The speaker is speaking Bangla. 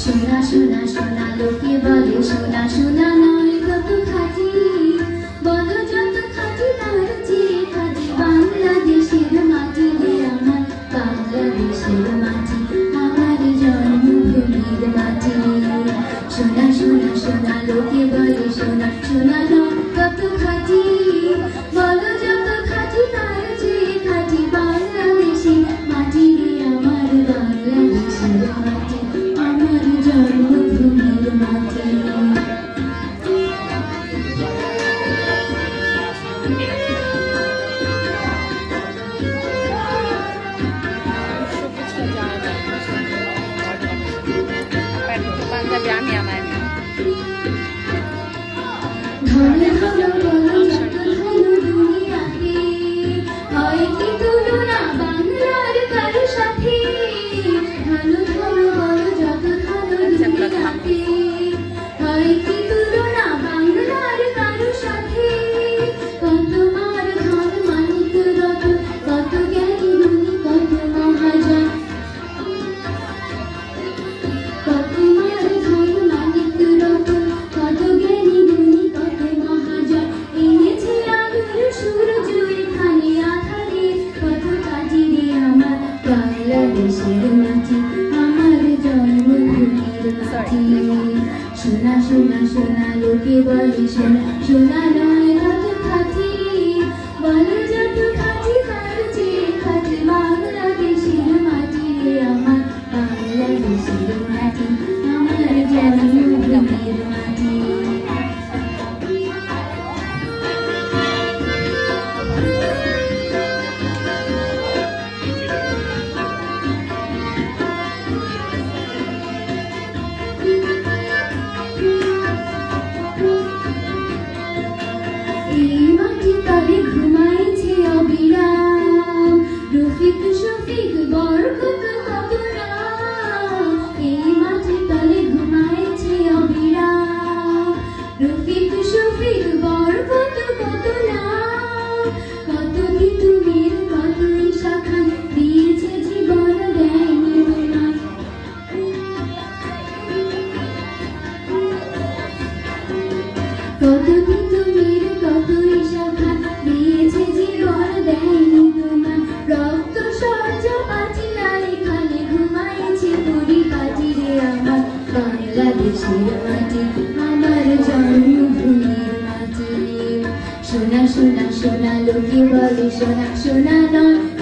সোনা সোনা সোনা লোকে বলে সোনা সোনা নয় কত খাঁটি বলো যত খাঁটি তার চেয়ে খাঁটি বাংলাদেশের মাটি রে আমার বাংলাদেশের মাটি আমার জন্মভূমির মাটি সোনা সোনা সোনা লোকে বলে সোনা সোনা নয় কত খাঁটি বলো যত খাঁটি তার চেয়ে খাঁটি বাংলাদেশের মাটি রে আমার বাংলাদেশের মাটি আমার জন্মভূমির মাটি পাঞ্জাবি আমি আমার ধন ধন বলো যত ধন দুনিয়াতে হয় কি তুলনা বাংলার কারো সাথে ধন ধন বলো যত ধন দুনিয়াতে হয় কি তুলনা বাংলার কারো সাথে কত মার ধন মানিক রতন কত জ্ঞানী গুণী কত মহাজন কত মার ধন মানিক রতন কত জ্ঞানী গুণী কত মহাজন এনেছে আলোর সূর্য এখানে আধারে কত কাজে রে আমার বাংলাদেশের মাটি আমার জন্মভূমির মাটি সোনা সোনা সোনা লোকে বলে সোনা সোনা নয় কত খাঁটি বলো যত খাঁটি তার চেয়ে খাঁটি বাংলাদেশের মাটি রে আমার বাংলাদেশের মাটি আমার জন্মভূমির মাটি এই মাটি তলে ঘুমাইছে অবিরাম রফিক শফিক বরকত কত নাম এই মাটি তলে ঘুমাইছে অবিরাম রফিক শফিক বরকত কত নাম কত তিতুমির কত ঈশা খান দিয়েছে জীবন দেয়নি তোমায় কত তিতুমির কত ঈশা খান দিয়েছে জীবন দেয়নি তোমার রক্ত সহ্য পাচি না এখানে ঘুমাইছে পরিপাটি রে আমার বাংলাদেশের মাটি আমার জন্মভূমির মাটি সোনা সোনা সোনা লোকে বলে সোনা সোনা নয়